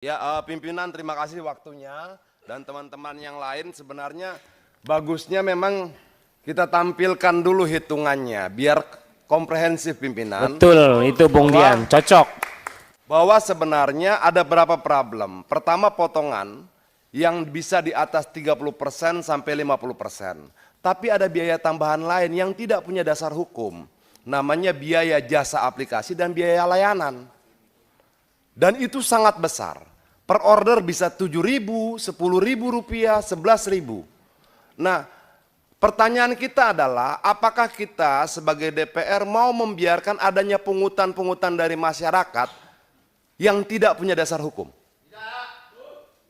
Ya, pimpinan terima kasih waktunya dan teman-teman yang lain. Sebenarnya bagusnya memang kita tampilkan dulu hitungannya biar komprehensif pimpinan. Betul, itu Bung Dian, cocok. Bahwa sebenarnya ada berapa problem. Pertama potongan yang bisa di atas 30% sampai 50%. Tapi ada biaya tambahan lain yang tidak punya dasar hukum. Namanya biaya jasa aplikasi dan biaya layanan. Dan itu sangat besar. Per order bisa 7.000, 10.000 rupiah, 11.000. Nah, pertanyaan kita adalah apakah kita sebagai DPR mau membiarkan adanya pungutan-pungutan dari masyarakat yang tidak punya dasar hukum?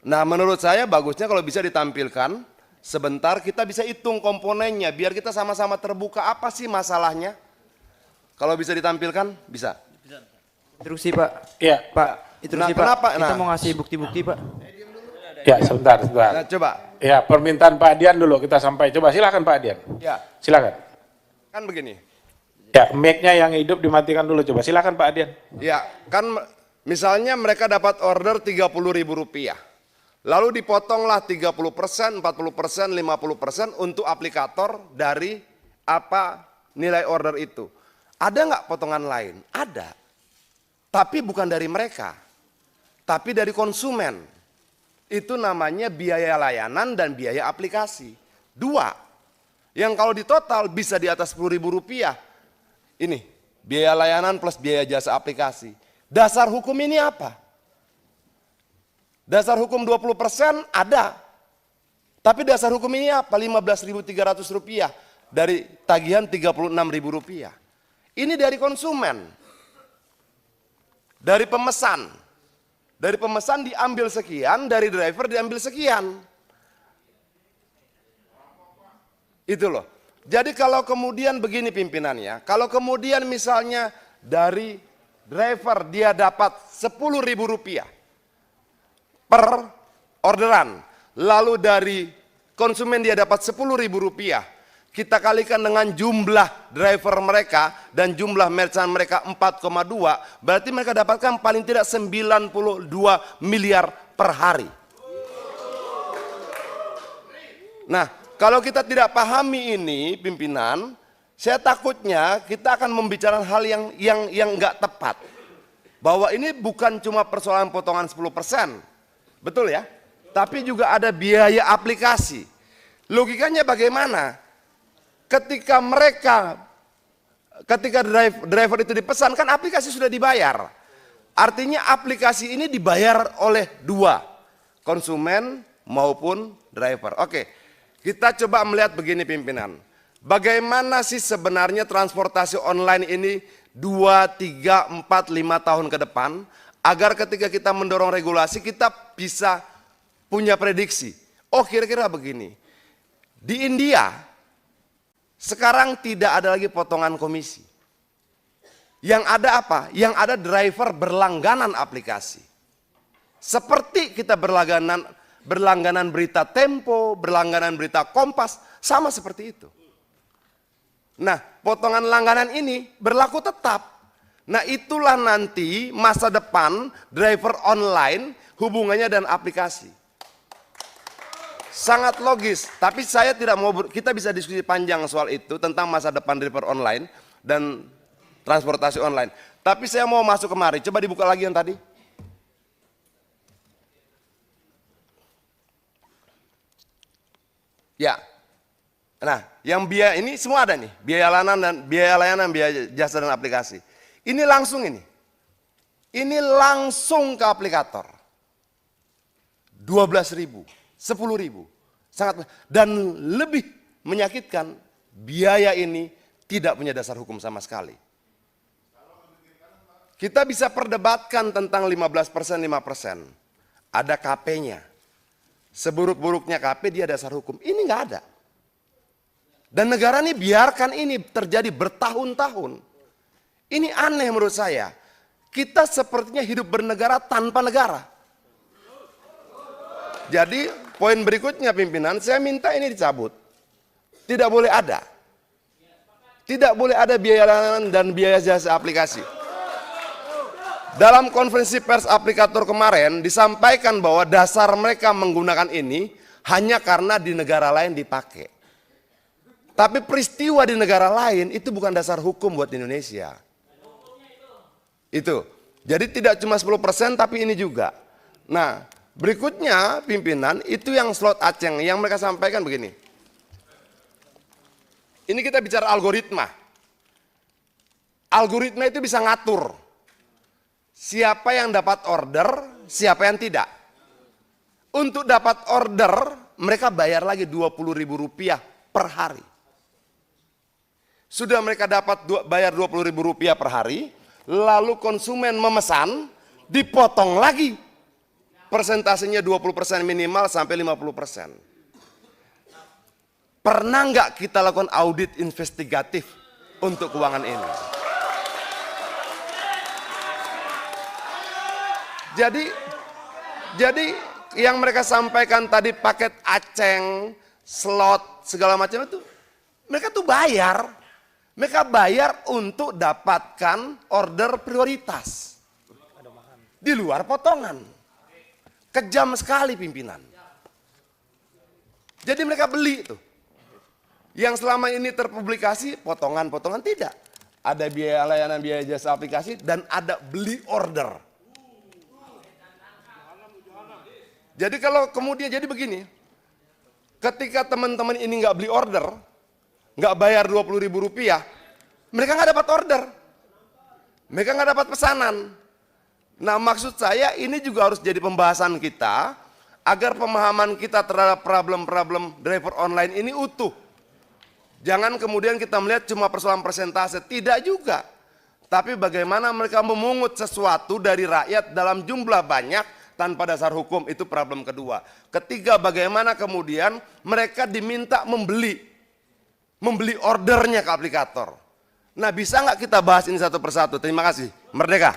Nah, menurut saya bagusnya kalau bisa ditampilkan sebentar, kita bisa hitung komponennya biar kita sama-sama terbuka apa sih masalahnya. Kalau bisa ditampilkan, bisa. Instruksi Pak. Ya, Pak. Instruksi Pak. Kenapa? Kita mau ngasih bukti-bukti Pak. Ya, sebentar. Nah, coba. Ya, permintaan Pak Dian dulu kita sampai. Coba silakan Pak Dian. Ya, Silakan. kan begini. Ya, mic-nya yang hidup dimatikan dulu. Coba silakan Pak Dian. Ya, kan misalnya mereka dapat order 30.000 rupiah. Lalu dipotonglah 30%, 40%, 50% untuk aplikator dari apa nilai order itu. Ada nggak potongan lain? Ada. Tapi bukan dari mereka. Tapi dari konsumen. Itu namanya biaya layanan dan biaya aplikasi. Dua. Yang kalau ditotal bisa di atas 10.000 rupiah. Ini, biaya layanan plus biaya jasa aplikasi. Dasar hukum ini apa? Dasar hukum 20% ada. Tapi dasar hukum ini apa? 15.300 rupiah. Dari tagihan 36.000 rupiah. Ini dari konsumen. Dari pemesan. Dari pemesan diambil sekian, dari driver diambil sekian. Itu loh. Jadi kalau kemudian begini pimpinannya, kalau kemudian misalnya dari driver dia dapat 10.000 rupiah per orderan, lalu dari konsumen dia dapat 10.000 rupiah, kita kalikan dengan jumlah driver mereka dan jumlah merchant mereka 4,2, berarti mereka dapatkan paling tidak 92 miliar per hari. Nah, kalau kita tidak pahami ini pimpinan, saya takutnya kita akan membicarakan hal yang nggak tepat. Bahwa ini bukan cuma persoalan potongan 10%, betul ya? Tapi juga ada biaya aplikasi. Logikanya bagaimana? Ketika driver itu dipesan, kan aplikasi sudah dibayar. Artinya aplikasi ini dibayar oleh dua, konsumen maupun driver. Oke, kita coba melihat begini pimpinan. Bagaimana sih sebenarnya transportasi online ini 2, 3, 4, 5 tahun ke depan, agar ketika kita mendorong regulasi kita bisa punya prediksi. Oh, kira-kira begini. Di India sekarang tidak ada lagi potongan komisi. Yang ada apa? Yang ada driver berlangganan aplikasi. Seperti kita berlangganan berita Tempo, berlangganan berita Kompas, sama seperti itu. Nah, potongan langganan ini berlaku tetap. Nah, itulah nanti masa depan driver online hubungannya dan aplikasi. Sangat logis, tapi saya tidak mau, kita bisa diskusi panjang soal itu tentang masa depan driver online dan transportasi online. Tapi saya mau masuk kemari, coba dibuka lagi yang tadi. Ya, nah yang biaya ini semua ada nih, biaya layanan, biaya jasa dan aplikasi. Ini langsung ini langsung ke aplikator. 12.000. 10.000, sangat, dan lebih menyakitkan biaya ini tidak punya dasar hukum sama sekali. Kita bisa perdebatkan tentang 15%, 5%. Ada KP-nya. Seburuk-buruknya KP dia dasar hukum. Ini nggak ada. Dan negara ini biarkan ini terjadi bertahun-tahun. Ini aneh menurut saya. Kita sepertinya hidup bernegara tanpa negara. Jadi poin berikutnya pimpinan, saya minta ini dicabut. Tidak boleh ada. Tidak boleh ada biaya layanan dan biaya jasa aplikasi. Dalam konferensi pers aplikator kemarin disampaikan bahwa dasar mereka menggunakan ini hanya karena di negara lain dipakai. Tapi peristiwa di negara lain itu bukan dasar hukum buat Indonesia. Itu. Jadi tidak cuma 10% tapi ini juga. Nah, berikutnya pimpinan itu yang slot Aceng yang mereka sampaikan begini. Ini kita bicara algoritma. Algoritma itu bisa ngatur siapa yang dapat order, siapa yang tidak. Untuk dapat order, mereka bayar lagi Rp20.000 per hari. Sudah mereka dapat bayar Rp20.000 per hari, lalu konsumen memesan, dipotong lagi. Persentasenya 20% minimal sampai 50%. Pernah nggak kita lakukan audit investigatif untuk keuangan ini? Jadi yang mereka sampaikan tadi paket Aceng, slot, segala macam itu, mereka tuh bayar. Mereka bayar untuk dapatkan order prioritas. Di luar potongan. Kejam sekali pimpinan. Jadi mereka beli itu. Yang selama ini terpublikasi, potongan-potongan tidak. Ada biaya layanan, biaya jasa aplikasi, dan ada beli order. Jadi kalau kemudian jadi begini, ketika teman-teman ini nggak beli order, nggak bayar Rp20.000, mereka nggak dapat order, mereka nggak dapat pesanan. Nah, maksud saya ini juga harus jadi pembahasan kita agar pemahaman kita terhadap problem-problem driver online ini utuh. Jangan kemudian kita melihat cuma persoalan persentase, tidak juga. Tapi bagaimana mereka memungut sesuatu dari rakyat dalam jumlah banyak tanpa dasar hukum, itu problem kedua. Ketiga, bagaimana kemudian mereka diminta membeli ordernya ke aplikator. Nah, bisa nggak kita bahas ini satu persatu? Terima kasih. Merdeka.